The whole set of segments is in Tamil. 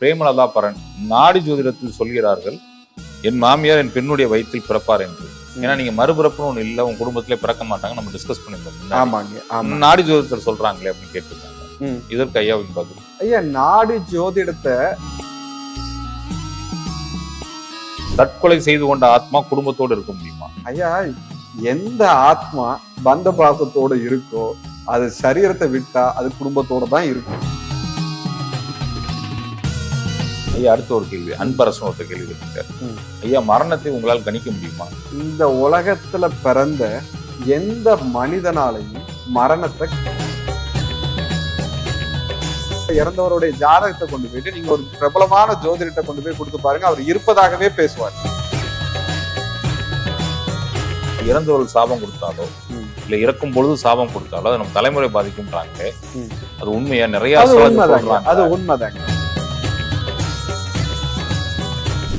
பிரேமலதா பரன் நாடி ஜோதிடத்தில் சொல்கிறார்கள், என் மாமியார் என் பெண்ணுடைய வயிற்றில் பிறப்பார் என்று. ஏன்னா நீங்க மறுபிறப்புன்னு ஒண்ணு இல்ல, உங்க குடும்பத்திலே பிறக்க மாட்டாங்க, நம்ம டிஸ்கஸ் பண்ணிருந்தோம். ஆமாங்க. நாடி ஜோதிடத்தில் சொல்றாங்களே அப்படின்னு கேட்டிருக்காங்க. இதற்கு ஐயாவின் பதில். ஐயா, நாடி ஜோதிடத்தை தற்கொலை செய்து கொண்ட ஆத்மா குடும்பத்தோடு இருக்க முடியுமா? ஐயா, எந்த ஆத்மா பந்த பாசத்தோட இருக்கோ அது சரீரத்தை விட்டா அது குடும்பத்தோட தான் இருக்கும். ஐயா, அடுத்த ஒரு கேள்வி, அன்பரசன் ஒருத்த கேள்வி கேட்டிருக்காரு. ஐயா, மரணத்தை உங்களால் கணிக்க முடியுமா? இந்த உலகத்துல பிறந்த எந்த மனிதனாலையும் மரணத்தை, இறந்தவருடைய ஜாதகத்தை கொண்டு போயிட்டு நீங்க ஒரு பிரபலமான ஜோதிடத்தை கொண்டு போய் கொடுத்து பாருங்க, அவர் இருப்பதாகவே பேசுவார். இறந்தவர்கள் சாபம் கொடுத்தாலோ இல்ல இறக்கும் பொழுது சாபம் கொடுத்தாலோ அது நம்ம தலைமுறை பாதிக்கும்ன்றாங்க. அது உண்மையா? நிறைய அது உண்மைதாங்க.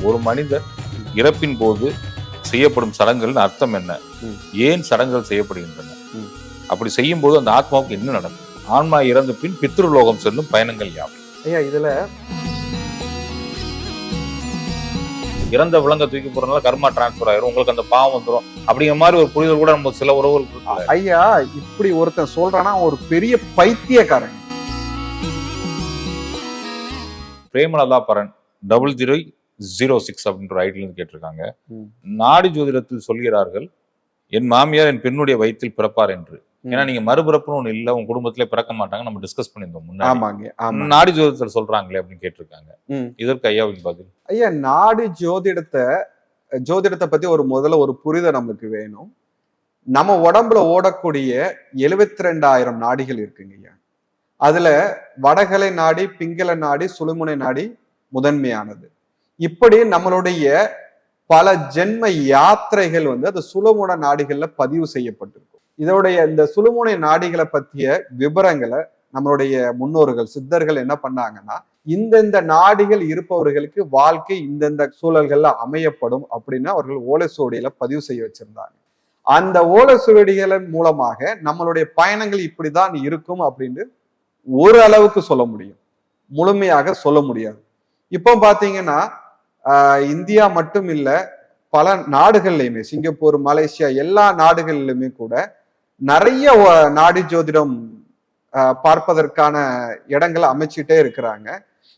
ஒரு மனிதர் இறப்பின் போது செய்யப்படும் சடங்குகள் அர்த்தம் என்ன? ஏன் சடங்குகள் செய்யப்படுகின்றன? அப்படி செய்யும் போது அந்த ஆத்மாவுக்கு என்ன நடக்கும்? ஆன்மா இறந்த பின் பித்ருலோகம் செல்லும் பயணங்கள் யாவை? ஐயா, இதுல இறந்த விலங்க தூக்கி போறதுனால கர்மா டிரான்ஸ்பர் ஆயிரும், உங்களுக்கு அந்த பாவம் வந்துடும் அப்படிங்கிற மாதிரி ஒரு புரிதல் கூட நம்ம சில உறவுகள். ஐயா, இப்படி ஒருத்தன் சொல்றானா ஒரு பெரிய பைத்தியக்காரன். பிரேமலதா பரன் 0006 அப்படின்ற ஐடியில இருந்து கேட்டிருக்காங்க. நாடி ஜோதிடத்தில் சொல்கிறார்கள், என் மாமியார் என் பெண்ணுடைய வயிற்றில் பிறப்பார் என்று. ஏன்னா நீங்க மறுபிறப்புன்னு ஒண்ணு இல்ல, உங்க குடும்பத்திலே பிறக்க மாட்டாங்க, நம்ம டிஸ்கஸ் பண்ணிருந்தோம். நாடி ஜோதிடத்தில் சொல்றாங்களே அப்படின்னு கேட்டிருக்காங்க. இதற்கு ஐயாவின் பதில். ஐயா, நாடி ஜோதிடத்தை பத்தி முதல்ல ஒரு புரிதல் நமக்கு வேணும். நம்ம உடம்புல ஓடக்கூடிய 72,000 நாடிகள் இருக்குங்க ஐயா. அதுல வடகலை நாடி, பிங்கள நாடி, சுழுமுனை நாடி முதன்மையானது. இப்படி நம்மளுடைய பல ஜென்ம யாத்திரைகள் அந்த சுழுமுனை நாடிகள்ல பதிவு செய்யப்பட்டிருக்கும். இதோடைய இந்த சுழுமுனை நாடிகளை பற்றிய விவரங்களை நம்மளுடைய முன்னோர்கள் சித்தர்கள் என்ன பண்ணாங்கன்னா, இந்தந்த நாடிகள் இருப்பவர்களுக்கு வாழ்க்கை இந்தந்த சூழல்கள்ல அமையப்படும் அப்படின்னு அவர்கள் ஓலைச்சுவடியில பதிவு செய்ய வச்சிருந்தாங்க. அந்த ஓலைச்சுவடிகளின் மூலமாக நம்மளுடைய பயணங்கள் இப்படிதான் இருக்கும் அப்படின்னு ஒரு அளவுக்கு சொல்ல முடியும், முழுமையாக சொல்ல முடியாது. இப்போ பாத்தீங்கன்னா இந்தியா மட்டும் இல்ல, பல நாடுகள்லையுமே, சிங்கப்பூர், மலேசியா, எல்லா நாடுகளிலுமே கூட நிறைய நாடி ஜோதிடம் பார்ப்பதற்கான இடங்களை அமைச்சிட்டே இருக்கிறாங்க.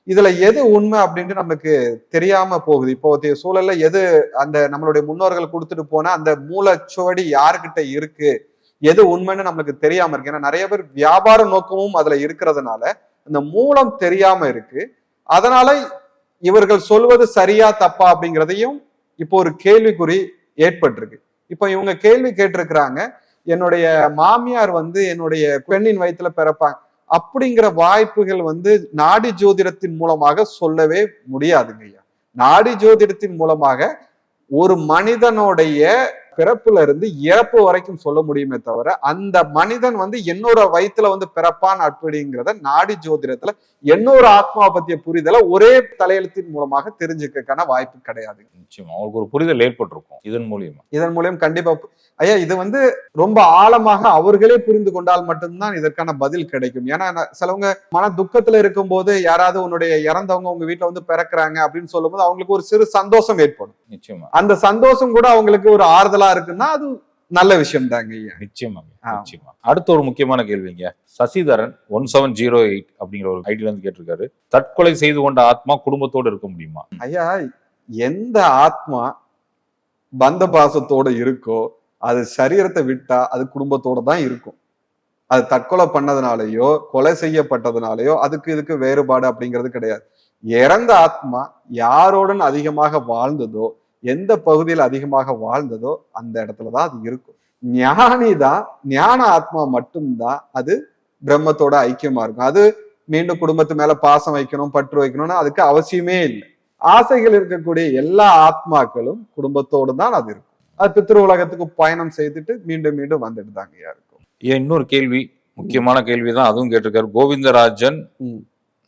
இதுல எது உண்மை அப்படின்ட்டு நமக்கு தெரியாம போகுது. இப்போ சூழல்ல எது அந்த நம்மளுடைய முன்னோர்கள் கொடுத்துட்டு போனா அந்த மூலச்சுவடி யாருக்கிட்ட இருக்கு, எது உண்மைன்னு நமக்கு தெரியாம இருக்கு. ஏன்னா நிறைய பேர் வியாபார நோக்கமும் அதுல இருக்கிறதுனால அந்த மூலம் தெரியாம இருக்கு. அதனால இவர்கள் சொல்வது சரியா தப்பா அப்படிங்கிறதையும் இப்போ ஒரு கேள்விக்குறி ஏற்பட்டிருக்கு. இப்போ இவங்க கேள்வி கேட்டிருக்கிறாங்க, என்னுடைய மாமியார் என்னுடைய பெண்ணின் வயிற்றுல பிறப்பாங்க அப்படிங்கிற வாய்ப்புகள் நாடி ஜோதிடத்தின் மூலமாக சொல்லவே முடியாதுங்க ஐயா. நாடி ஜோதிடத்தின் மூலமாக ஒரு மனிதனுடைய பிறப்புல இருந்து இறப்பு வரைக்கும் சொல்ல முடியுமே தவிர, அந்த மனிதன் என்னோட வயிற்றுல பிறப்பான் அப்படிங்கிறத நாடி ஜோதிடத்துல என்னொரு ஆத்மாவை பத்திய புரிதலை ஒரே தலையெழுத்தின் மூலமாக தெரிஞ்சுக்கான வாய்ப்பு கிடையாது. நிச்சயமா அவங்களுக்கு ஒரு புரிதல் ஏற்பட்டிருக்கும் இதன் மூலியம் கண்டிப்பா. ஐயா, இது ரொம்ப ஆழமாக அவர்களே புரிந்து கொண்டால் மட்டும்தான் இதற்கான பதில் கிடைக்கும். ஏன்னா சிலவங்க மன துக்கத்துல இருக்கும் போது யாராவது உன்னுடைய இறந்தவங்க உங்க வீட்டுல பிறக்கிறாங்க அப்படின்னு சொல்லும் போது அவங்களுக்கு ஒரு சிறு சந்தோஷம் ஏற்படும். நிச்சயமா அந்த சந்தோஷம் கூட அவங்களுக்கு ஒரு ஆறுதலா இருக்குன்னா அது நல்ல விஷயம் தாங்க ஐயா. நிச்சயமா. அடுத்த ஒரு முக்கியமான கேள்விங்க, சசிதரன் 1708 அப்படிங்கிற ஒரு ஐடியில இருந்து கேட்டிருக்காரு, தற்கொலை செய்து கொண்ட ஆத்மா குடும்பத்தோடு இருக்க முடியுமா? ஐயா, எந்த ஆத்மா பந்த பாசத்தோட இருக்கோ அது சரீரத்தை விட்டா அது குடும்பத்தோட தான் இருக்கும். அது தற்கொலை பண்ணதுனாலயோ கொலை செய்யப்பட்டதுனாலயோ அதுக்கு இதுக்கு வேறுபாடு அப்படிங்கிறது கிடையாது. இறந்த ஆத்மா யாரோடன் அதிகமாக வாழ்ந்ததோ, எந்த பகுதியில் அதிகமாக வாழ்ந்ததோ அந்த இடத்துலதான் அது இருக்கும். ஞான ஆத்மா மட்டும்தான் அது பிரம்மத்தோட ஐக்கியமா இருக்கும். அது மீண்டும் குடும்பத்து மேல பாசம் வைக்கணும், பற்று வைக்கணும்னு அதுக்கு அவசியமே இல்லை. ஆசைகள் இருக்கக்கூடிய எல்லா ஆத்மாக்களும் குடும்பத்தோடு தான் அது இருக்கும். அது பித்ரு உலகத்துக்கு பயணம் செய்துட்டு மீண்டும் மீண்டும் வந்துட்டு தாங்க இருக்கும். இன்னொரு கேள்வி, முக்கியமான கேள்விதான், அதுவும் கேட்டிருக்காரு கோவிந்தராஜன்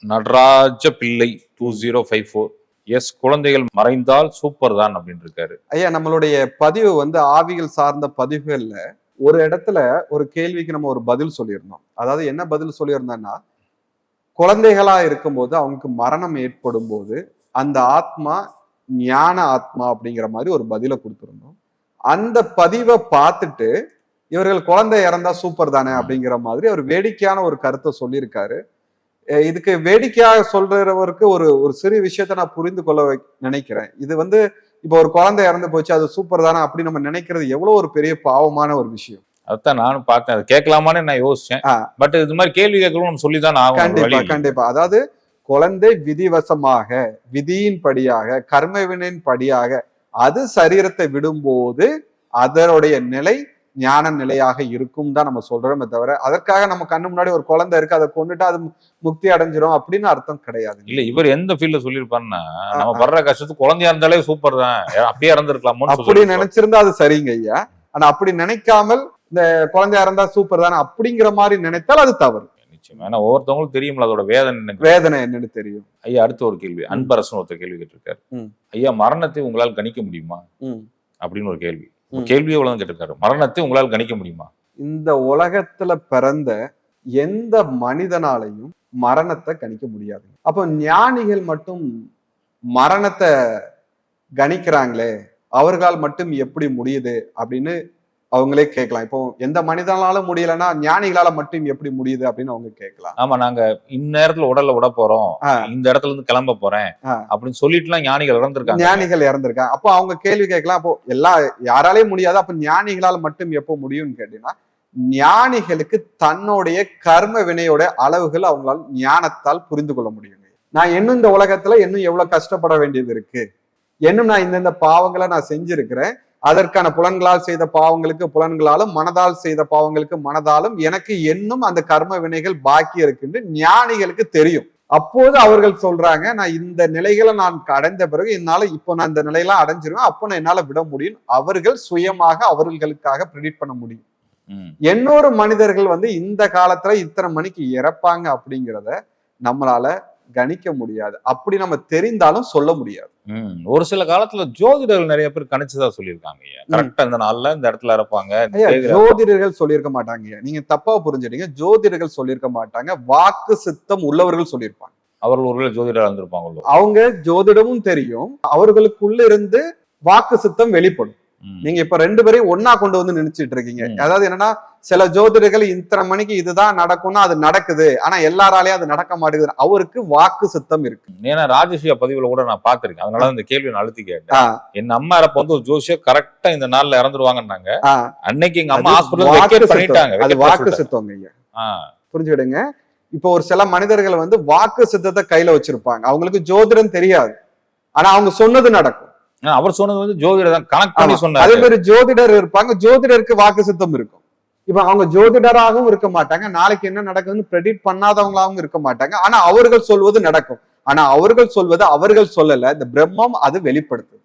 நடராஜ பிள்ளை 2054. எஸ், குழந்தைகள் மறைந்தால் சூப்பர் தான் அப்படின்னு இருக்காரு. ஐயா, நம்மளுடைய பதிவு ஆவிகள் சார்ந்த பதிவுகள்ல ஒரு இடத்துல ஒரு கேள்விக்கு நம்ம ஒரு பதில் சொல்லியிருந்தோம். அதாவது என்ன பதில் சொல்லியிருந்தோம்னா, குழந்தைகளா இருக்கும்போது அவங்களுக்கு மரணம் ஏற்படும் போது அந்த ஆத்மா ஞான ஆத்மா அப்படிங்கிற மாதிரி ஒரு பதிலை கொடுத்திருந்தோம். அந்த பதிவை பார்த்துட்டு இவர்கள் குழந்தை இறந்தா சூப்பர் தானே அப்படிங்கிற மாதிரி அவர் வேடிக்கையான ஒரு கருத்தை சொல்லியிருக்காரு. இதுக்கு வேடிக்கையாக சொல்றவருக்கு ஒரு ஒரு சிறு விஷயத்த நான் புரிந்து கொள்ள நினைக்கிறேன். இது வந்து இப்போ ஒரு குழந்தை இறந்து போச்சு அது சூப்பர் தானே அப்படி நம்ம நினைக்கிறது எவ்வளவு ஒரு பெரிய பாவமான ஒரு விஷயம். அதான் நானும் பார்த்தேன், அது கேட்கலாமான்னு நான் யோசிச்சேன். பட் இது மாதிரி கேள்வி கேட்கணும் நம்ம சொல்லிதான் ஆகும். கண்டிப்பா கண்டிப்பா. அதாவது குழந்தை விதிவசமாக விதியின் படியாக கர்மவினின் படியாக அது சரீரத்தை விடும்போது அதனுடைய நிலை ஞான நிலையாக இருக்கும் தான் நம்ம சொல்றோமே தவிர அதற்காக நம்ம கண்ணு முன்னாடி ஒரு குழந்தை இருக்கு அதை கொண்டுட்டு அது முக்தி அடைஞ்சிரும் அப்படின்னு அர்த்தம் கிடையாது. இல்ல இவர் எந்த ஃபீல்ட்ல சொல்லியிருப்பாருன்னா நம்ம படுற கஷ்டத்துக்கு குழந்தையா இருந்தாலே சூப்பர் தான், அப்படியே இறந்துருக்கலாமோ அப்படி நினைச்சிருந்தா அது சரிங்க ஐயா. ஆனா அப்படி நினைக்காமல் இந்த குழந்தையா இருந்தா சூப்பர் தானே அப்படிங்கிற மாதிரி நினைத்தால் அது தவறு. நிச்சயமா, ஏன்னா ஒவ்வொருத்தவங்களும் தெரியும்ல அதோட வேதனை என்னன்னு தெரியும். ஐயா அடுத்த ஒரு கேள்வி, அன்பரசன் ஒருத்தர் கேள்வி கேட்டிருக்காரு. ஐயா மரணத்தை உங்களால் கணிக்க முடியுமா அப்படின்னு ஒரு கேள்வி. கேள்வி எவ்வளவு கேட்டிருக்காரு, மரணத்தை உங்களால் கணிக்க முடியுமா? இந்த உலகத்துல பிறந்த எந்த மனிதனாலையும் மரணத்தை கணிக்க முடியாது. அப்போ ஞானிகள் மட்டும் மரணத்தை கணிக்கிறாங்களே அவர்களால் மட்டும் எப்படி முடியுது அப்படின்னு அவங்களே கேட்கலாம். இப்போ எந்த மனிதனாலும் முடியலன்னா ஞானிகளால மட்டும் எப்படி முடியுது அப்படின்னு அவங்க கேட்கலாம். ஆமா, நாங்க இந்நேரத்துல உடல்ல விட போறோம், இந்த இடத்துல இருந்து கிளம்ப போறேன் அப்படின்னு சொல்லிட்டுலாம் ஞானிகள் இறந்திருக்காங்க. அப்போ அவங்க கேள்வி கேட்கலாம், அப்போ யாராலையும் முடியாது, அப்ப ஞானிகளால் மட்டும் எப்போ முடியும்னு கேட்டீங்கன்னா ஞானிகளுக்கு தன்னுடைய கர்ம வினையோட அளவுகள் அவங்களால் ஞானத்தால் புரிந்து கொள்ள முடியும். நான் இன்னும் இந்த உலகத்துல இன்னும் எவ்வளவு கஷ்டப்பட வேண்டியது இருக்கு, இன்னும் நான் இந்த பாவங்களை நான் செஞ்சிருக்கிறேன், அதற்கான புலன்களால் செய்த பாவங்களுக்கு புலன்களாலும் மனதால் செய்த பாவங்களுக்கு மனதாலும் எனக்கு இன்னும் அந்த கர்ம வினைகள் பாக்கி இருக்குன்னு ஞானிகளுக்கு தெரியும். அப்போது அவர்கள் சொல்றாங்க, நான் இந்த நிலைகளை நான் அடைந்த பிறகு என்னால இப்போ நான் இந்த நிலையெல்லாம் அடைஞ்சிருவேன், அப்போ நான் என்னால விட முடியும். அவர்கள் சுயமாக அவர்களுக்காக ப்ரெடிக்ட் பண்ண முடியும். இன்னொரு மனிதர்கள் வந்து இந்த காலத்துல இத்தனை மணிக்கு இறப்பாங்க அப்படிங்கிறத நம்மளால கணிக்க முடியாது. அப்படி நம்ம தெரிந்தாலும் சொல்ல முடியாது. ஒரு சில காலத்துல ஜோதிடர்கள் நிறைய பேர் கணிச்சுதா சொல்லியிருக்காங்க. கரெக்டா இந்த நாள்ல இந்த இடத்துல இருப்பாங்க. ஜோதிடர்கள் சொல்லியிருக்க மாட்டாங்க, நீங்க தப்பா புரிஞ்சுட்டீங்க. ஜோதிடர்கள் சொல்லியிருக்க மாட்டாங்க, வாக்கு சித்தம் உள்ளவர்கள் சொல்லியிருப்பாங்க. அவர்கள் ஒருவேளை ஜோதிடர் இருந்திருப்பாங்க. அவங்க ஜோதிடமும் தெரியும், அவர்களுக்குள்ள இருந்து வாக்கு சித்தம் வெளிப்படும். நீங்க இப்ப ரெண்டு பேரையும் ஒன்னா கொண்டு வந்து நினைச்சிட்டு இருக்கீங்க. அதாவது என்னன்னா சில ஜோதிடர்கள் இத்தனை மணிக்கு இதுதான் நடக்கும்னா அது நடக்குது, ஆனா எல்லாராலையும் அது நடக்க மாட்டேங்குது. அவருக்கு வாக்கு சித்தம் இருக்கு. ஏன்னா ராஜேஷியா பதிவுல கூட நான் பாத்திருக்கேன், அதனால இந்த கேள்வி நான் அழுத்தி கேட்டேன். என் அம்மா இறப்ப வந்து ஒரு ஜோசியர் கரெக்டா இந்த நாள்ல இறந்துருவாங்கன்னாங்க. அன்னைக்கு எங்க அம்மா ஹாஸ்பிட்டல் பண்ணிட்டாங்க. அது வாக்கு சித்தம் ஐயா, புரிஞ்சுக்கிடுங்க. இப்போ ஒரு சில மனிதர்கள் வந்து வாக்கு சித்தத்தை கையில வச்சிருப்பாங்க, அவங்களுக்கு ஜோதிடம் தெரியாது, ஆனா அவங்க சொன்னது நடக்கும். அவர் சொன்னது வந்து ஜோதிடர் தான் கனெக்ட் பண்ணி சொன்னார். அதே மாதிரி ஜோதிடர் இருப்பாங்க, ஜோதிடருக்கு வாக்கு சித்தம் இருக்கும். இப்ப அவங்க ஜோதிடராகவும் இருக்க மாட்டாங்க, நாளைக்கு என்ன நடக்குதுன்னு ப்ரெடிக்ட் பண்ணாதவங்களாகவும் இருக்க மாட்டாங்க, ஆனா அவர்கள் சொல்வது நடக்கும். ஆனா அவர்கள் சொல்வது அவர்கள் சொல்லல, இந்த பிரம்மம் அது வெளிப்படுத்துது.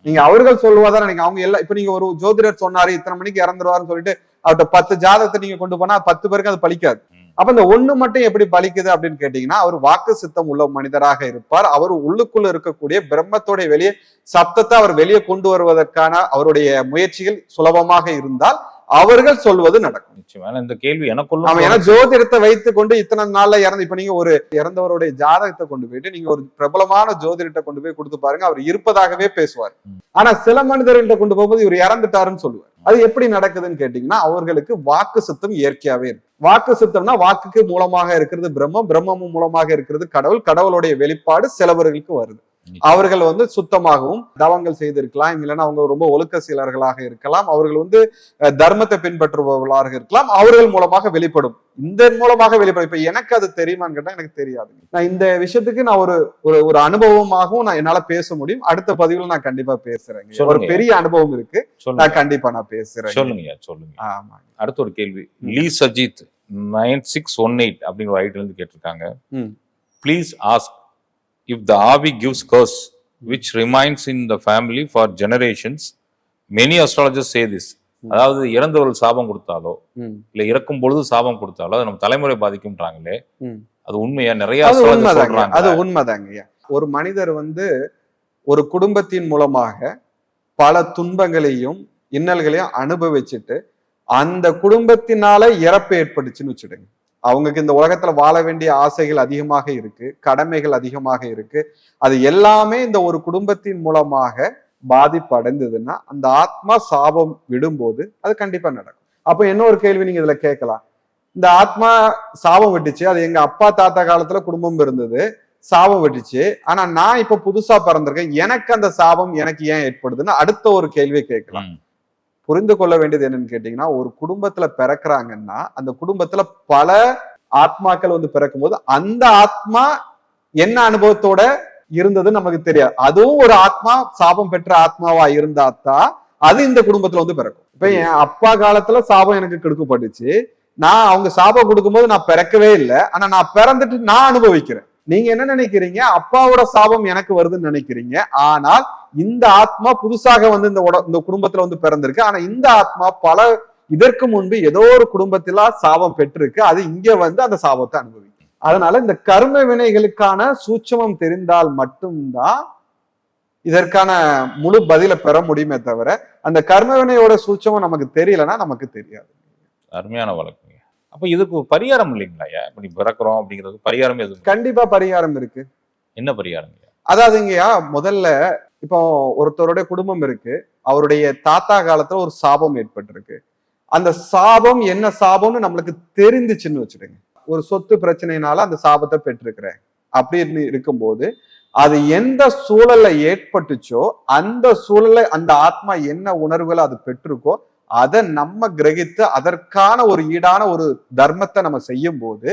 நீங்க அவர்கள் சொல்லுவதா நினைக்க அவங்க எல்லாம். இப்ப நீங்க ஒரு ஜோதிடர் சொன்னாரு இத்தனை மணிக்கு இறந்துருவாருன்னு சொல்லிட்டு அவர்கிட்ட 10 ஜாதகத்தை நீங்க கொண்டு போனா 10 பேருக்கு அது பலிக்காது. அப்ப இந்த ஒண்ணு மட்டும் எப்படி பலிக்குது அப்படின்னு கேட்டீங்கன்னா அவர் வாக்கு சித்தம் உள்ள மனிதராக இருப்பார். அவர் உள்ளுக்குள்ள இருக்கக்கூடிய பிரம்மத்தோடைய வெளியே சப்தத்தை அவர் வெளியே கொண்டு வருவதற்கான அவருடைய முயற்சிகள் சுலபமாக இருந்தால் அவர்கள் சொல்வது நடக்கும். நிச்சயமா இந்த கேள்வி எனக்குள்ள ஏன்னா ஜோதிடத்தை வைத்துக் கொண்டு இத்தனை நாள்ல இறந்து, இப்ப நீங்க ஒரு இறந்தவருடைய ஜாதகத்தை கொண்டு போயிட்டு நீங்க ஒரு பிரபலமான ஜோதிடத்தை கொண்டு போய் கொடுத்து பாருங்க, அவர் இருப்பதாகவே பேசுவார். ஆனா சில மனிதர்கள்ட்ட கொண்டு போகும்போது இவர் இறந்துட்டாருன்னு சொல்லுவார். அது எப்படி நடக்குதுன்னு கேட்டீங்கன்னா அவர்களுக்கு வாக்கு சித்தம் இயற்கையாவே இருக்கு. வாக்கு சித்தம்னா வாக்குக்கு மூலமாக இருக்கிறது பிரம்மம், பிரம்மமும் மூலமாக இருக்கிறது கடவுள், கடவுளுடைய வெளிப்பாடு சிலவர்களுக்கு வருது. அவர்கள் வந்து சுத்தமாகவும் தவங்கள் செய்திருக்கலாம், இல்லைன்னா அவங்க ரொம்ப ஒழுக்க சீலர்களாக இருக்கலாம், அவர்கள் வந்து தர்மத்தை பின்பற்றுபவர்களாக இருக்கலாம், அவர்கள் மூலமாக வெளிப்படும். இந்த மூலமாக வெளிப்படும். இப்ப எனக்கு அது தெரியுமான்னு கேட்டா எனக்கு தெரியாது. நான் இந்த விஷயத்துக்கு நான் ஒரு அனுபவமாகவும் நான் என்னால பேச முடியும். அடுத்த பதிவுல நான் கண்டிப்பா பேசுறேன். ஒரு பெரிய அனுபவம் இருக்கு, நான் கண்டிப்பா நான் பேசுறேன். சொல்லுங்க. ஆமா. அடுத்த ஒரு கேள்வி, லீ சஜித் 9618 அப்படிங்கிற ஐடில இருந்து கேட்டிருக்காங்க. Please ask if the Avi gives curse which remains in the family for generations. Many astrologers say this. அதாவது இறந்தவர்கள் சாபம் கொடுத்தாலோ இல்ல இறக்கும் பொழுது சாபம் கொடுத்தாலோ அது நம்ம தலைமுறை பாதிக்கும்ன்றாங்களே, அது உண்மையா? நிறைய சொல்றாங்க. அது உண்மைதாங்க. ஒரு மனிதர் வந்து ஒரு குடும்பத்தின் மூலமாக பல துன்பங்களையும் இன்னல்களையும் அனுபவிச்சுட்டு அந்த குடும்பத்தினால இறப்பு ஏற்பட்டுச்சுன்னு வச்சுடுங்க, அவங்களுக்கு இந்த உலகத்துல வாழ வேண்டிய ஆசைகள் அதிகமாக இருக்கு, கடமைகள் அதிகமாக இருக்கு. அது எல்லாமே இந்த ஒரு குடும்பத்தின் மூலமாக பாதிப்பு அடைந்ததுன்னா அந்த ஆத்மா சாபம் விடும்போது அது கண்டிப்பா நடக்கும். அப்ப இன்னொரு கேள்வி நீங்க இதுல கேட்கலாம், இந்த ஆத்மா சாபம் விட்டுச்சு, அது எங்க அப்பா தாத்தா காலத்துல குடும்பம் இருந்தது, சாபம் விட்டுச்சு, ஆனா நான் இப்ப புதுசா பிறந்திருக்கேன், எனக்கு அந்த சாபம் எனக்கு ஏன் ஏற்படுதுன்னு அடுத்த ஒரு கேள்வியை கேட்கலாம். புரிந்து கொள்ள வேண்டியது என்னன்னு கேட்டீங்கன்னா, ஒரு குடும்பத்துல பிறக்கிறாங்கன்னா அந்த குடும்பத்துல பல ஆத்மாக்கள் வந்து பிறக்கும் போது அந்த ஆத்மா என்ன அனுபவத்தோட இருந்தது நமக்கு தெரியாது. அதுவும் ஒரு ஆத்மா சாபம் பெற்ற ஆத்மாவா இருந்தாதான் அது இந்த குடும்பத்துல வந்து பிறக்கும். இப்ப என் அப்பா காலத்துல சாபம் எனக்கு கொடுக்கப்பட்டுச்சு, நான் அவங்க சாபம் கொடுக்கும்போது நான் பிறக்கவே இல்லை, ஆனா நான் பிறந்துட்டு நான் அனுபவிக்கிறேன். நீங்க என்ன நினைக்கிறீங்க, அப்பாவோட சாபம் எனக்கு வருதுன்னு நினைக்கிறீங்க, ஆனால் இந்த ஆத்மா புதுசாக வந்து இந்த குடும்பத்துல வந்து பிறந்திருக்கு, ஆனா இந்த ஆத்மா பல இதற்கு முன்பு ஏதோ ஒரு குடும்பத்தில சாபம் பெற்றிருக்கு, அது இங்க வந்து அந்த சாபத்தை அனுபவிக்கும். அதனால இந்த கர்ம வினைகளுக்கான சூட்சமம் தெரிந்தால் மட்டும்தான் இதற்கான முழு பதில பெற முடியுமே தவிர அந்த கர்ம வினையோட சூட்சமம் நமக்கு தெரியலன்னா நமக்கு தெரியாது. அருமையான வழக்குங்க. அப்ப இதுக்கு பரிகாரம் இல்லைங்களா? இப்ப நீ பிறக்கிறோம் அப்படிங்கிறது பரிகாரம் எதுவும்? கண்டிப்பா பரிகாரம் இருக்கு. என்ன பரிகாரம்? அதாவதுங்கய்யா, முதல்ல இப்போ ஒருத்தருடைய குடும்பம் இருக்கு, அவருடைய தாத்தா காலத்துல ஒரு சாபம் ஏற்பட்டிருக்கு. அந்த சாபம் என்ன சாபம்னு நம்மளுக்கு தெரிந்துச்சுன்னு வச்சுடுங்க. ஒரு சொத்து பிரச்சனையினால அந்த சாபத்தை பெற்றிருக்கிறேன் அப்படின்னு இருக்கும்போது, அது எந்த சூழல்ல ஏற்பட்டுச்சோ அந்த சூழல்ல அந்த ஆத்மா என்ன உணர்வுகளை அது பெற்றிருக்கோ அதை நம்ம கிரகித்து அதற்கான ஒரு ஈடான ஒரு தர்மத்தை நம்ம செய்யும் போது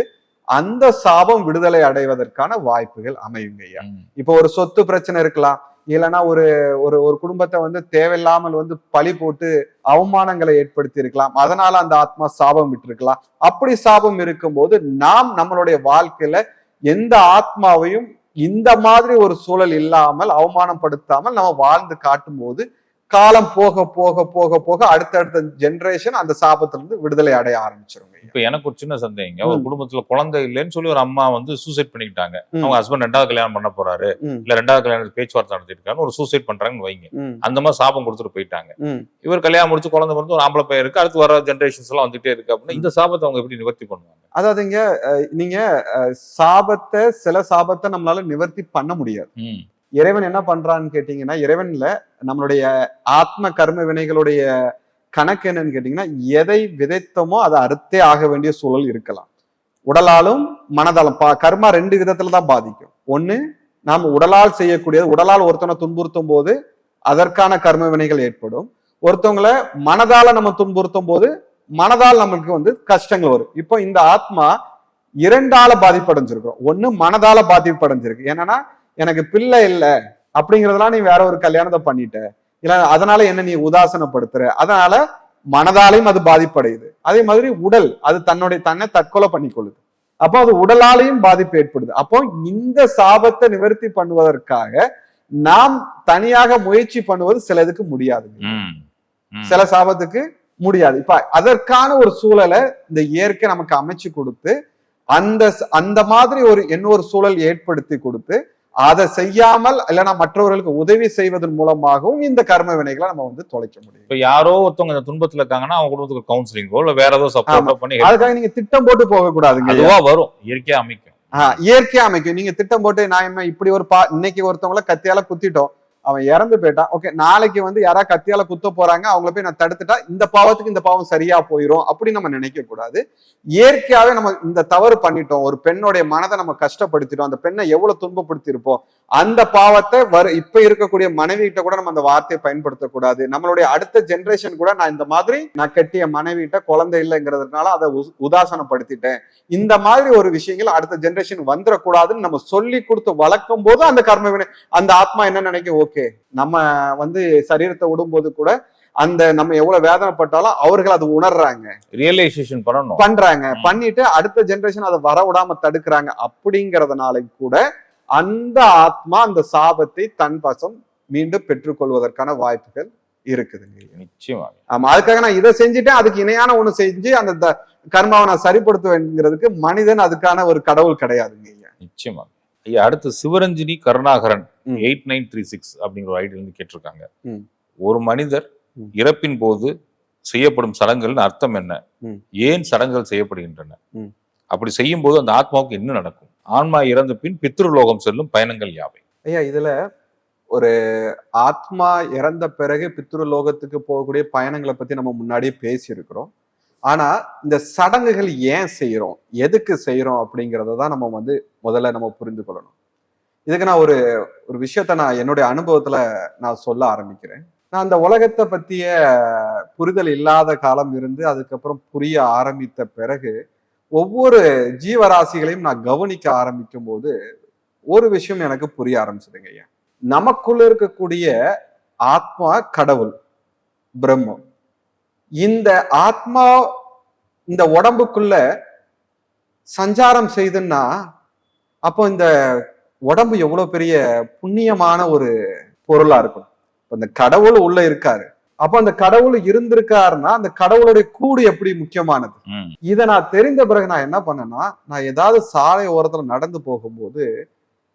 அந்த சாபம் விடுதலை அடைவதற்கான வாய்ப்புகள் அமையுங்க ஐயா. இப்போ ஒரு சொத்து பிரச்சனை இருக்கலாம், இல்லைன்னா ஒரு ஒரு ஒரு குடும்பத்தை வந்து தேவையில்லாமல் வந்து பழி போட்டு அவமானங்களை ஏற்படுத்தி இருக்கலாம், அதனால அந்த ஆத்மா சாபம் விட்டுருக்கலாம். அப்படி சாபம் இருக்கும்போது நாம் நம்மளுடைய வாழ்க்கையில எந்த ஆத்மாவையும் இந்த மாதிரி ஒரு சூழல் இல்லாமல் அவமானப்படுத்தாமல் நம்ம வாழ்ந்து காட்டும் போது காலம் போக போக போக போக அடுத்தடுத்த ஜெனரேஷன் அந்த சாபத்திலிருந்து விடுதலை அடைய ஆரம்பிச்சிருங்க. இப்ப எனக்கு ஒரு சின்ன சந்தேகம், ஒரு குடும்பத்துல குழந்தை இல்லைன்னு சொல்லி ஒரு அம்மா வந்து சூசைட் பண்ணிக்கிட்டாங்க. அவங்க ஹஸ்பண்ட் 2வது கல்யாணம் பண்ண போறாரு, இல்ல 2வது கல்யாணம் பேச்சுவார்த்தை நடத்திருக்காரு, ஒரு சூசைட் பண்றாங்கன்னு வைங்க. அந்த மாதிரி சாபம் கொடுத்துட்டு போயிட்டாங்க. இவர் கல்யாணம் முடிச்சு குழந்தை பிறந்து ஒரு ஆம்பளை பையன் இருக்கு, அடுத்து வர ஜெனரேஷன்ஸ் எல்லாம் வந்துட்டே இருக்கு அப்படின்னா இந்த சாபத்தை அவங்க எப்படி நிவர்த்தி பண்ணுவாங்க? அதாவதுங்க, நீங்க சில சாபத்தை நம்மளால நிவர்த்தி பண்ண முடியாது. இறைவன் என்ன பண்றான்னு கேட்டீங்கன்னா, இறைவன்ல நம்மளுடைய ஆத்ம கர்ம வினைகளுடைய கணக்கு என்னன்னு கேட்டீங்கன்னா, எதை விதைத்தமோ அதை அறுத்தே ஆக வேண்டிய சூழல் இருக்கலாம். உடலாலும் மனதாலும் கர்மா 2 விதத்துல தான் பாதிக்கும். ஒண்ணு, நாம் உடலால் செய்யக்கூடியது, உடலால் ஒருத்தனை துன்புறுத்தும் போது அதற்கான கர்ம வினைகள் ஏற்படும். ஒருத்தவங்களை மனதால நம்ம துன்புறுத்தும் போது மனதால் நமக்கு வந்து கஷ்டங்கள் வரும். இப்போ இந்த ஆத்மா 2ஆல பாதிப்படைஞ்சிருக்கும். ஒண்ணு மனதால பாதிப்படைஞ்சிருக்கு, என்னன்னா எனக்கு பிள்ளை இல்லை அப்படிங்கிறதெல்லாம் நீ வேற ஒரு கல்யாணத்தை பண்ணிட்ட, இல்ல அதனால என்ன நீ உதாசனப்படுத்துற, அதனால மனதாலையும் அது பாதிப்படையுது. அதே மாதிரி உடல் அது தன்னை தற்கொலை பண்ணிக்கொள்ளுது. அப்போ அது உடலாலையும் பாதிப்பு ஏற்படுது. அப்போ இந்த சாபத்தை நிவர்த்தி பண்ணுவதற்காக நாம் தனியாக முயற்சி பண்ணுவது சிலதுக்கு முடியாது, சில சாபத்துக்கு முடியாது. இப்ப அதற்கான ஒரு சூழலை இந்த இயற்கை நமக்கு அமைச்சு கொடுத்து அந்த மாதிரி ஒரு இன்னொரு சூழல் ஏற்படுத்தி கொடுத்து அதை செய்யாமல் இல்லைன்னா மற்றவர்களுக்கு உதவி செய்வதன் மூலமாகவும் இந்த கர்ம வினைகளை நம்ம வந்து தொலைக்க முடியும். இப்ப யாரோ ஒருத்தவங்க இந்த துன்பத்துல இருக்காங்கன்னா அவங்க குடும்பத்துக்கு கவுன்சிலிங்கோ இல்ல வேற ஏதோ சப்போர்ட் பண்ணி, அதுக்காக நீங்க திட்டம் போட்டு போக கூடாதுங்க. அதுவா வரும், இயற்கையா அமைக்கும். இயற்கையா அமைக்கும். நீங்க திட்டம் போட்டு நான் இப்படி ஒரு இன்னைக்கு ஒருத்தவங்கள கத்தியால குத்திட்டோம், அவன் இறந்து போயிட்டான், ஓகே நாளைக்கு வந்து யாரா கத்தியால குத்த போறாங்க, அவங்கள போய் நான் தடுத்துட்டா இந்த பாவத்துக்கு இந்த பாவம் சரியா போயிடும் அப்படி நம்ம நினைக்க கூடாது. இயற்கையாவே நம்ம இந்த தவறு பண்ணிட்டோம், ஒரு பெண்ணுடைய மனதை நம்ம கஷ்டப்படுத்திட்டோம், அந்த பெண்ணை எவ்வளவு துன்பப்படுத்தி இருப்போம், அந்த பாவத்தை இப்ப இருக்கக்கூடிய மனைவி கிட்ட கூட நம்ம அந்த வார்த்தையை பயன்படுத்தக்கூடாது. நம்மளுடைய அடுத்த ஜெனரேஷன் கூட நான் இந்த மாதிரி நான் கட்டிய மனைவி கிட்ட குழந்தை இல்லைங்கிறதுனால அதை உதாசனப்படுத்திட்டேன், இந்த மாதிரி ஒரு விஷயங்கள் அடுத்த ஜெனரேஷன் வந்துடக்கூடாதுன்னு நம்ம சொல்லி கொடுத்து வளர்க்கும் போது அந்த கர்ம வினை அந்த ஆத்மா என்ன நினைக்க, ஓகே நம்ம வந்து சரீரத்தை விடும்போது கூட அந்த நம்ம எவ்வளவு வேதனைப்பட்டாலும் அவர்கள் அதை உணர்றாங்க, ரியலைசேஷன் பண்றாங்க, பண்ணிட்டு அடுத்த ஜெனரேஷன் அதை வர விடாம தடுக்கிறாங்க. அப்படிங்கறதுனால கூட அந்த ஆத்மா அந்த சாபத்தை தன் வசம் மீண்டும் பெற்றுக்கொள்வதற்கான வாய்ப்புகள் இருக்குதுங்க. நிச்சயமா. ஆமா, அதுக்காக நான் இதை செஞ்சுட்டேன் அதுக்கு இணையான ஒண்ணு செஞ்சு அந்த கர்மாவை நான் சரிப்படுத்துவேங்கிறதுக்கு மனிதன் அதுக்கான ஒரு கடவுள் கிடையாதுங்க. நிச்சயமா. ஐயா, அடுத்து சிவரஞ்சினி கருணாகரன் 8936 அப்படிங்கிற ஐடியில இருந்து கேட்டிருக்காங்க, ஒரு மனிதர் இறப்பின் போது செய்யப்படும் சடங்குகள் அர்த்தம் என்ன, ஏன் சடங்குகள் செய்யப்படுகின்றன, அப்படி செய்யும் போது அந்த ஆத்மாவுக்கு என்ன நடக்கும்? ஆன்மா இறந்த பின் பித்ருலோகம் செல்லும் பயணங்கள் யாவை? ஐயா, இதுல ஒரு ஆத்மா இறந்த பிறகு பித்ருலோகத்துக்கு போகக்கூடிய பயணங்களை பத்தி நம்ம முன்னாடியே பேசியிருக்கிறோம். ஆனா இந்த சடங்குகள் ஏன் செய்யறோம், எதுக்கு செய்யறோம் அப்படிங்கிறத தான் நம்ம முதல்ல நம்ம புரிந்து கொள்ளணும். இதுக்கு நான் ஒரு ஒரு விஷயத்த நான் என்னுடைய அனுபவத்துல நான் சொல்ல ஆரம்பிக்கிறேன். நான் அந்த உலகத்தை பத்திய புரிதல் இல்லாத காலம் இருந்து அதுக்கப்புறம் புரிய ஆரம்பித்த பிறகு ஒவ்வொரு ஜீவராசிகளையும் நான் கவனிக்க ஆரம்பிக்கும் போது ஒரு விஷயம் எனக்கு புரிய ஆரம்பிச்சதுங்க ஐயா. நமக்குள்ள இருக்கக்கூடிய ஆத்மா கடவுள், பிரம்மம். இந்த ஆத்மா இந்த உடம்புக்குள்ள சஞ்சாரம் செய்துன்னா அப்போ இந்த உடம்பு எவ்வளவு பெரிய புண்ணியமான ஒரு பொருளா இருக்கும். இந்த கடவுள் உள்ள இருக்காரு, அப்ப அந்த கடவுள் இருந்திருக்காருன்னா அந்த கடவுளுடைய கூடு எப்படி முக்கியமானது. இதை நான் தெரிந்த பிறகு நான் என்ன பண்ணேன்னா, நான் ஏதாவது சாலை ஓரத்துல நடந்து போகும்போது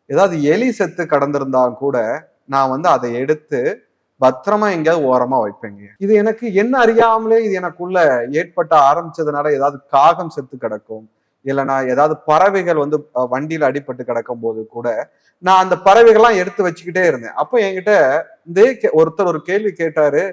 ஏதாவது எலி செத்து கடந்திருந்தா கூட நான் அதை எடுத்து பத்திரமா எங்கேயாவது ஓரமா வைப்பேங்க. இது எனக்கு என்ன அறியாமலே இது எனக்குள்ள ஏற்பட்ட ஆரம்பிச்சதுனால ஏதாவது காகம் செத்து கிடக்கும், இல்லைன்னா ஏதாவது பறவைகள் வண்டியில அடிபட்டு கிடக்கும் போது கூட நான் அந்த பறவைகள்லாம் எடுத்து வச்சுக்கிட்டே இருந்தேன். அப்போ என்கிட்ட ஒருத்தர் ஒரு கேள்வி கேட்டாரு,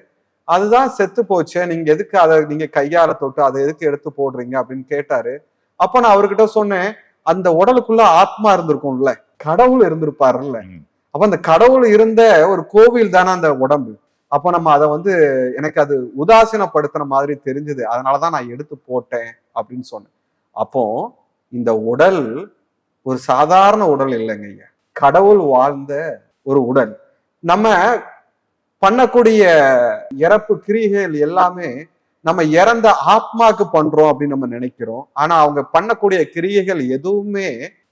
அதுதான் செத்து போச்சு, நீங்க எதுக்கு அதை நீங்க கையால தொட்டு அதை எதுக்கு எடுத்து போடுறீங்க அப்படின்னு கேட்டாரு. அப்ப நான் அவர்கிட்ட சொன்னேன், அந்த உடலுக்குள்ள ஆத்மா இருந்திருக்கும்ல, கடவுள் இருந்திருப்பாருல்ல, அப்ப அந்த கடவுள் இருந்த ஒரு கோவில் தானே அந்த உடம்பு. அப்ப நம்ம அதை எனக்கு அது உதாசீனப்படுத்துற மாதிரி தெரிஞ்சது, அதனாலதான் நான் எடுத்து போட்டேன் அப்படின்னு சொன்னேன். அப்போ இந்த உடல் ஒரு சாதாரண உடல் இல்லைங்க ஐயா, கடவுள் வாழ்ந்த ஒரு உடல். நம்ம பண்ணக்கூடிய இறப்பு கிரிகைகள் எல்லாமே நம்ம இறந்த ஆத்மாக்கு பண்றோம் அப்படின்னு நம்ம நினைக்கிறோம். ஆனா அவங்க பண்ணக்கூடிய கிரியைகள் எதுவுமே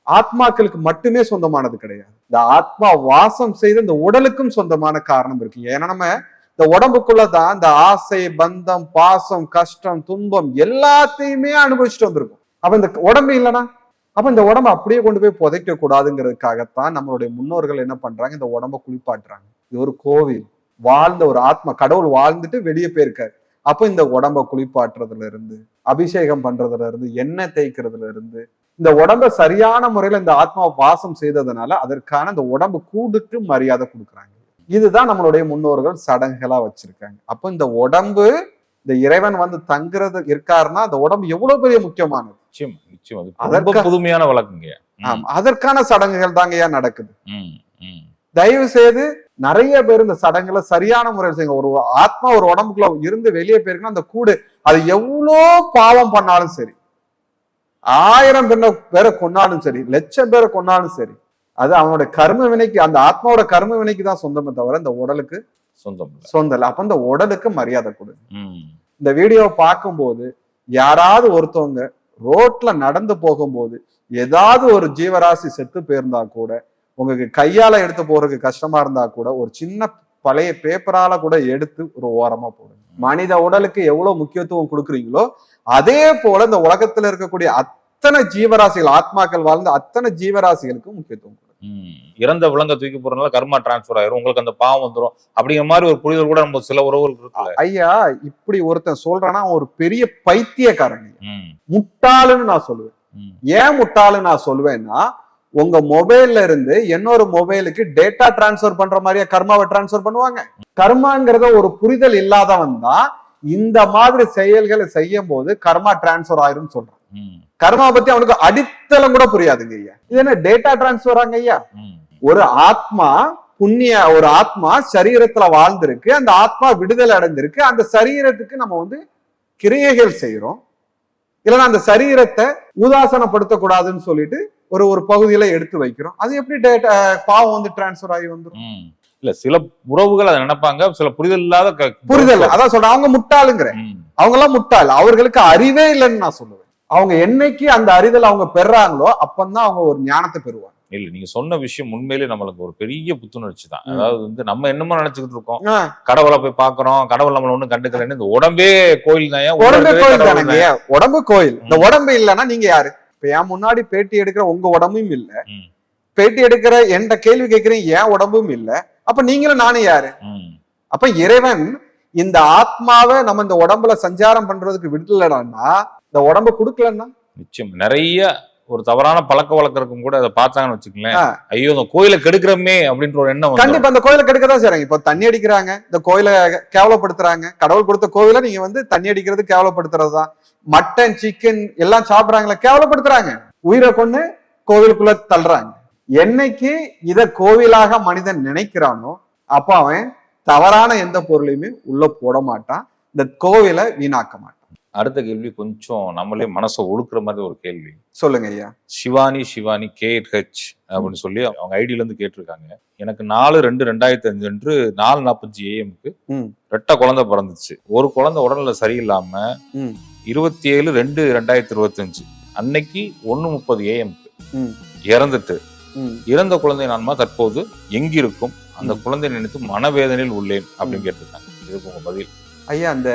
ஆத்மாக்களுக்கு மட்டுமே சொந்தமானது கிடையாது. இந்த ஆத்மா வாசம் செய்து இந்த உடலுக்கும் சொந்தமான காரணம் இருக்கு. ஏன்னா நம்ம இந்த உடம்புக்குள்ளதான் இந்த ஆசை, பந்தம், பாசம், கஷ்டம், துன்பம் எல்லாத்தையுமே அனுபவிச்சுட்டு வந்திருக்கும். அப்ப இந்த உடம்பு இல்லைன்னா அப்ப இந்த உடம்பை அப்படியே கொண்டு போய் புதைக்க கூடாதுங்கிறதுக்காகத்தான் நம்மளுடைய முன்னோர்கள் என்ன பண்றாங்க, இந்த உடம்பை குளிப்பாட்டுறாங்க. இது ஒரு கோவில், வாழ்ந்த ஒரு ஆத்மா, கடவுள் வாழ்ந்துட்டு வெளியே போயிருக்காரு. அப்ப இந்த உடம்பை குளிப்பாட்டுறதுல இருந்து, அபிஷேகம் பண்றதுல இருந்து, எண்ணெய் தேய்க்கிறதுல இருந்து, இந்த உடம்பை சரியான முறையில இந்த ஆத்மா வாசம் செய்ததுனால அதற்கான இந்த உடம்பு கூடுக்கு மரியாதை கொடுக்குறாங்க. இதுதான் நம்மளுடைய முன்னோர்கள் சடங்குகளா வச்சிருக்காங்க. அப்போ இந்த உடம்பு, இந்த இறைவன் தங்குறது இருக்காருன்னா அந்த உடம்பு எவ்வளவு பெரிய முக்கியமானது. புதுமையான வழக்குங்க. அதற்கான சடங்குகள் தாங்க ஏன் நடக்குது. தயவு செய்து நிறைய பேர் இந்த சடங்குகளை சரியான முறையில் செய்யுங்க. ஒரு ஆத்மா ஒரு உடம்புக்குள்ள இருந்து வெளியே போயிருக்குன்னா அந்த கூடு அது எவ்வளோ பாவம் பண்ணாலும் சரி, 1000 பேரை கொண்டாலும் சரி, 1,00,000 பேரை கொண்டாலும் சரி, அது அவனோட கர்ம வினைக்கு, அந்த ஆத்மாவோட கர்ம வினைக்கு தான் சொந்தமே தவிர இந்த உடலுக்கு சொந்தம் இல்லை. அப்ப இந்த உடலுக்கு மரியாதை கொடு. இந்த வீடியோவை பார்க்கும்போது யாராவது ஒருத்தவங்க ரோட்ல நடந்து போகும்போது ஏதாவது ஒரு ஜீவராசி செத்து போயிருந்தா கூட, உங்களுக்கு கையால எடுத்து போறதுக்கு கஷ்டமா இருந்தா கூட ஒரு சின்ன பழைய பேப்பரால கூட எடுத்து ஒரு ஓரமா போடுங்க. மனித உடலுக்கு எவ்வளவு முக்கியத்துவம் கொடுக்குறீங்களோ அதே போல இந்த உலகத்துல இருக்கக்கூடிய அத்தனை ஜீவராசிகள், ஆத்மாக்கள் வாழ்ந்த அத்தனை ஜீவராசிகளுக்கும் முக்கியத்துவம் கொடுங்க. இறந்த விலங்க தூக்கி போறதுனால கர்மா டிரான்ஸ்பர் ஆயிரும், உங்களுக்கு அந்த பாவம் வந்துடும் அப்படிங்கிற மாதிரி ஒரு புரிதல் கூட நம்ம சில உறவுகள் இருக்குல்ல. ஐயா, இப்படி ஒருத்தன் சொல்றான்னா ஒரு பெரிய பைத்தியக்காரங்க, முட்டாளுன்னு நான் சொல்லுவேன். ஏன் முட்டாளுன்னு நான் சொல்லுவேன்னா, உங்க மொபைல்ல இருந்து இன்னொரு மொபைலுக்கு டேட்டா டிரான்ஸ்பர் பண்ற மாதிரியா கர்மாவை டிரான்ஸ்பர் பண்ணுவாங்க? கர்மாங்கிறத ஒரு புரிதல் இல்லாதவன் தான் இந்த மாதிரி செயல்களை செய்யும் போது கர்மா டிரான்ஸ்பர் ஆயிரும் சொல்றான். கர்மா பத்தி அவனுக்கு அடித்தளம் கூட புரியாதுங்க ஐயா. இது என்ன டேட்டா டிரான்ஸ்பர் ஆங்க ஐயா? ஒரு ஆத்மா ஒரு ஆத்மா சரீரத்துல வாழ்ந்திருக்கு, அந்த ஆத்மா விடுதலை அடைந்திருக்கு, அந்த சரீரத்துக்கு நம்ம கிரியைகள் செய்யறோம். இல்லைன்னா அந்த சரீரத்தை உதாசனப்படுத்த கூடாதுன்னு சொல்லிட்டு ஒரு பகுதியில எடுத்து வைக்கிறோம். அது எப்படி பாவம் டிரான்ஸ்பர் ஆகி வந்துடும்? இல்ல, சில உறவுகள் அதை நினைப்பாங்க, சில புரிதல் இல்லாத புரிதல். அதான் சொல்றேன், அவங்க முட்டாளுங்கிற, அவங்க எல்லாம் முட்டாள், அவர்களுக்கு அறிவே இல்லைன்னு நான் சொல்லுவேன். அவங்க என்னைக்கு அந்த அறிதல் அவங்க பெறாங்களோ அப்பந்தான் அவங்க ஒரு ஞானத்தை பெறுவாங்க. இல்ல, நீங்க சொன்ன விஷயம் உண்மையிலே நம்மளுக்கு ஒரு பெரிய புத்துணர்ச்சி தான். அதாவது நம்ம என்னமோ நினைச்சுக்கிட்டு இருக்கோம், கடவுளை போய் பாக்குறோம், கடவுள் நம்மள ஒண்ணும் கண்டுக்கலன்னு. இந்த உடம்பே கோயில் தான். உடம்பே கோயில் தானே, உடம்பு கோயில். இந்த உடம்பு இல்லைன்னா நீங்க யாரு? இப்ப என் முன்னாடி பேட்டி எடுக்கிற உங்க உடம்பும் இல்ல, பேட்டி எடுக்கிற என்கிட்ட கேள்வி கேட்கிறேன் என் உடம்பும் இல்ல, அப்ப நீங்களும் நானும் யாரு? அப்ப இறைவன் இந்த ஆத்மாவை நம்ம இந்த உடம்புல சஞ்சாரம் பண்றதுக்கு விடலன்னா, இந்த உடம்பு கொடுக்கலன்னா நிச்சயம் நிறைய ஒரு தவறான பழக்க வழக்கம் கூட அதை பார்த்தாங்கன்னு வச்சுக்கங்களேன், ஆ. ஐயோ இந்த கோயிலை கெடுக்கிறோமே அப்படின்ற ஒரு எண்ணம் வந்துரும். கண்டிப்பா அந்த கோயிலை கெடுக்கதான் செய்றாங்க. இப்போ தண்ணி அடிக்கிறாங்க, இந்த கோயிலை கேவலப்படுத்துறாங்க. கடவுள் கொடுத்த கோயிலை நீங்க வந்து தண்ணி அடிக்கிறது கேவலப்படுத்துறது தான். மட்டன் சிக்கன் எல்லாம் சாப்பிடுறாங்களே, கேவலப்படுத்துறாங்க. உயிரை கொண்டு கோவிலுக்குள்ள தள்ளுறாங்க. என்னைக்கு இத கோவிலாக மனிதன் நினைக்கிறானோ அப்ப அவன் தவறான எந்த பொருளையுமே உள்ள போட மாட்டான், இந்த கோவிலை வீணாக்க மாட்டான். அடுத்த கேள்வி கொஞ்சம் நம்மளே மனசை ஒழுக்குற மாதிரி ஒரு கேள்வி. சொல்லுங்க ஐயா. சிவானி KH அப்படின்னு சொல்லி அவங்க ஐடியில இருந்து கேட்டிருக்காங்க. எனக்கு 4/2/2005 அன்று 4:45 AM ம். ரெட்டை குழந்தை பிறந்துச்சு. ஒரு குழந்தை உடல்நிலை சரியில்லாம ம். 27/2/2025 அன்னைக்கு 1:30 AM ம். இறந்துட்டு, ம். இறந்த குழந்தையின் ஆன்மா தற்போது எங்கிருக்கும், அந்த குழந்தையை நினைத்து மனவேதனையில் உள்ளேன் அப்படின்னு கேட்டிருக்காங்க. இதுக்கு உங்க பதில்? ஐயா, அந்த